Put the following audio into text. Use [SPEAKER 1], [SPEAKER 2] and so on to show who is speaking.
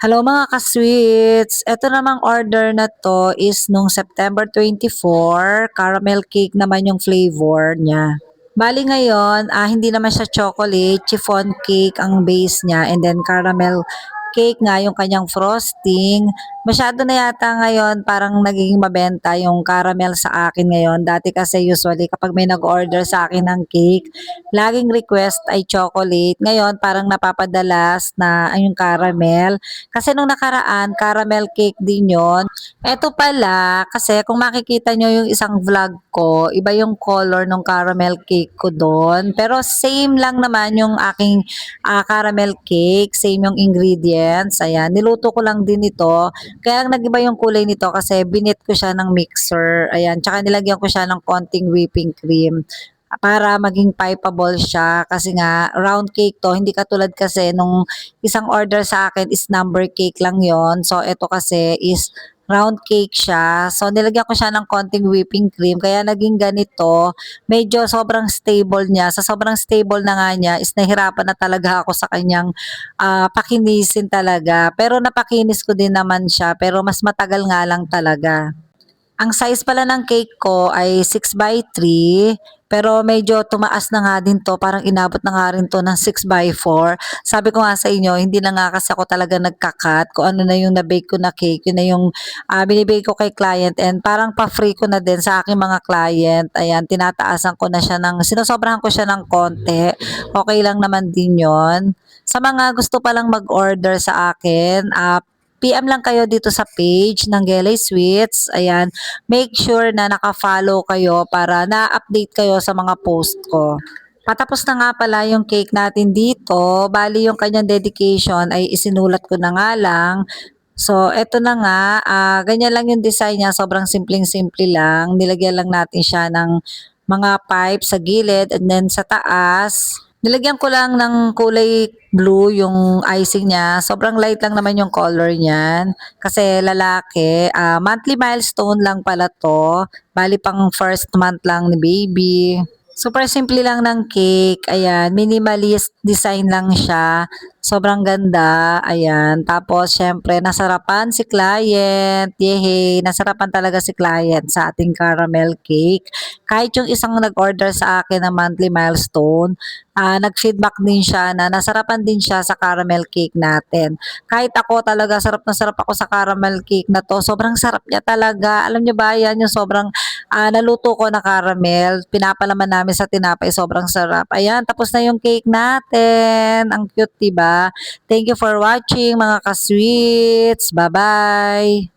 [SPEAKER 1] Hello mga ka-sweets! Ito namang order na to is nung September 24, caramel cake naman yung flavor niya. Bali ngayon, hindi naman siya chocolate, chiffon cake ang base niya and then caramel cake nga yung kanyang frosting. Masyado na yata ngayon parang naging mabenta yung caramel sa akin ngayon. Dati kasi usually kapag may nag-order sa akin ng cake, laging request ay chocolate. Ngayon parang napapadalas na ay yung caramel. Kasi nung nakaraan, caramel cake din yon. Eto pala, kasi kung makikita nyo yung isang vlog ko, iba yung color ng caramel cake ko doon. Pero same lang naman yung aking caramel cake, same yung ingredients. Ayan, niluto ko lang din ito. Kaya nag-iba yung kulay nito kasi binit ko siya ng mixer. Ayan, tsaka nilagyan ko siya ng konting whipping cream para maging pipeable siya kasi nga round cake to, hindi katulad kasi nung isang order sa akin is number cake lang yon. So ito kasi is round cake siya. So nilagyan ko siya ng konting whipping cream kaya naging ganito. Medyo sobrang stable niya. Sa sobrang stable na nga niya is nahirapan na talaga ako sa kanyang pakinisin talaga. Pero napakinis ko din naman siya pero mas matagal nga lang talaga. Ang size pala ng cake ko ay 6x3, pero medyo tumaas na nga din 'to, parang inabot na nga rin 'to ng 6x4. Sabi ko nga sa inyo, hindi na nga kasi ako talaga nagka-cut kung ano na yung na-bake ko na cake, yun na yung binibigay ko kay client and parang pa-free ko na din sa aking mga client. Ayan, tinataasan ko na siya sinosobrahan ko siya ng konti. Okay lang naman din yon. Sa mga gusto palang mag-order sa akin, PM lang kayo dito sa page ng Gelay Sweets. Ayan, make sure na naka-follow kayo para na-update kayo sa mga post ko. Patapos na nga pala yung cake natin dito. Bali yung kanyang dedication ay isinulat ko na nga lang. So, eto na nga, ganyan lang yung design niya, sobrang simpleng-simple lang. Nilagyan lang natin siya ng mga pipe sa gilid and then sa taas, nilagyan ko lang ng kulay blue yung icing niya. Sobrang light lang naman yung color niyan. Kasi lalaki, monthly milestone lang pala to. Bali pang first month lang ni baby. Super simple lang ng cake. Ayan, minimalist design lang siya. Sobrang ganda. Ayan. Tapos, syempre, nasarapan si client. Yehey! Nasarapan talaga si client sa ating caramel cake. Kahit yung isang nag-order sa akin na monthly milestone, nag-feedback din siya na nasarapan din siya sa caramel cake natin. Kahit ako talaga, sarap na sarap ako sa caramel cake na to. Sobrang sarap niya talaga. Alam niyo ba, yan yung sobrang naluto ko na caramel. Pinapalaman namin sa tinapay. Sobrang sarap. Ayan, tapos na yung cake natin. Ang cute, diba? Thank you for watching mga ka-sweets. Bye-bye!